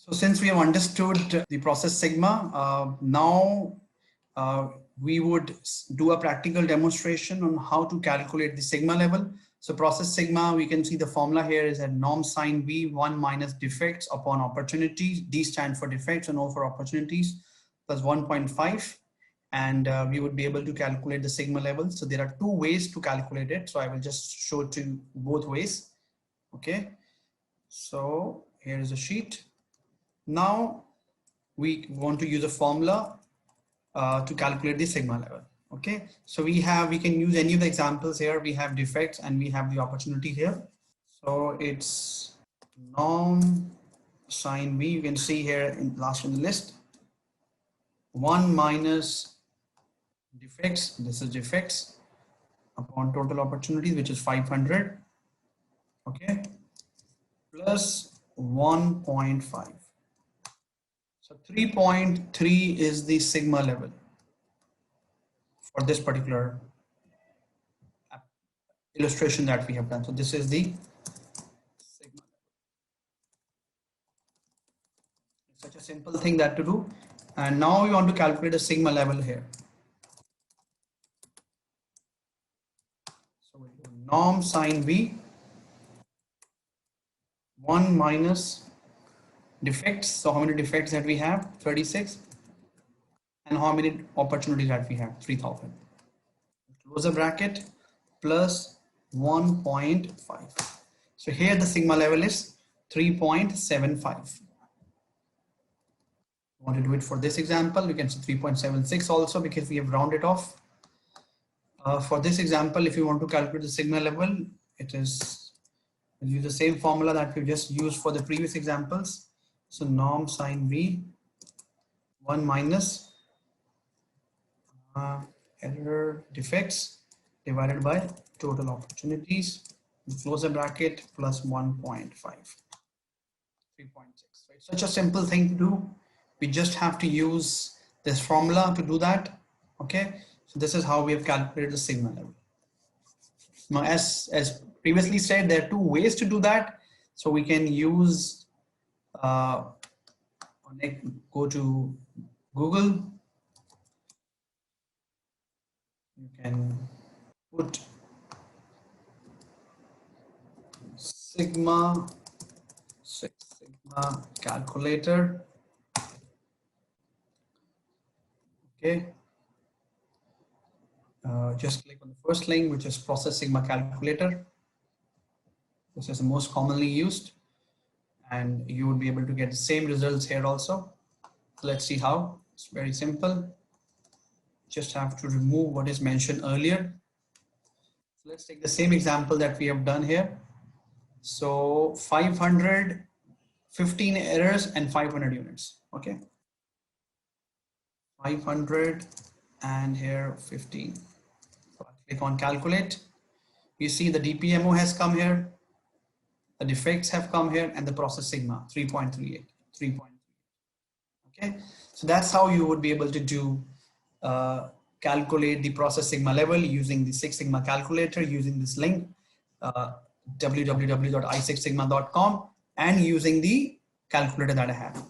So since we have understood the process sigma, now we would do a practical demonstration on how to calculate the sigma level. So process sigma, we can see the formula here is at norm sine V 1 minus defects upon opportunities. D stands for defects and O for opportunities, plus 1.5. And we would be able to calculate the sigma level. So there are two ways to calculate it. So I will just show it to you both ways. Okay. So here is a sheet. Now we want to use a formula to calculate the sigma level. Okay, so we can use any of the examples here. We have defects and we have the opportunity here. So it's norm sine V, you can see here in last on the list, 1 minus defects, this is defects, upon total opportunities, which is 500, okay, plus 1.5. So 3.3 is the sigma level for this particular illustration that we have done. So this is the sigma level. It's such a simple thing that to do. And now we want to calculate the sigma level here. So we do norm sine V, 1 minus defects. So how many defects that we have? 36. And how many opportunities that we have? 3000. Close the bracket, plus 1.5. So here the sigma level is 3.75. Want to do it for this example, we can say 3.76 also, because we have rounded off. For this example, if you want to calculate the sigma level, it is, we'll use the same formula that we just used for the previous examples. So norm sine V, 1 minus error defects divided by total opportunities, close the bracket, plus 1.5, 3.6. So it's such a simple thing to do. We just have to use this formula to do that. Okay, so this is how we have calculated the sigma level. Now, as previously said, there are two ways to do that. So we can use go to Google. You can put Six Sigma calculator. Okay. Just click on the first link, which is process sigma calculator. This is the most commonly used, and you would be able to get the same results here also. Let's see how. It's very simple. Just have to remove what is mentioned earlier. So let's take the same example that we have done here. So 515 errors and 500 units. Okay. 500 and here 15. So I'll click on calculate. You see the DPMO has come here, the defects have come here, and the process sigma 3.38. Okay, so that's how you would be able to do calculate the process sigma level using the Six Sigma calculator, using this link www.isixsigma.com, and using the calculator that I have.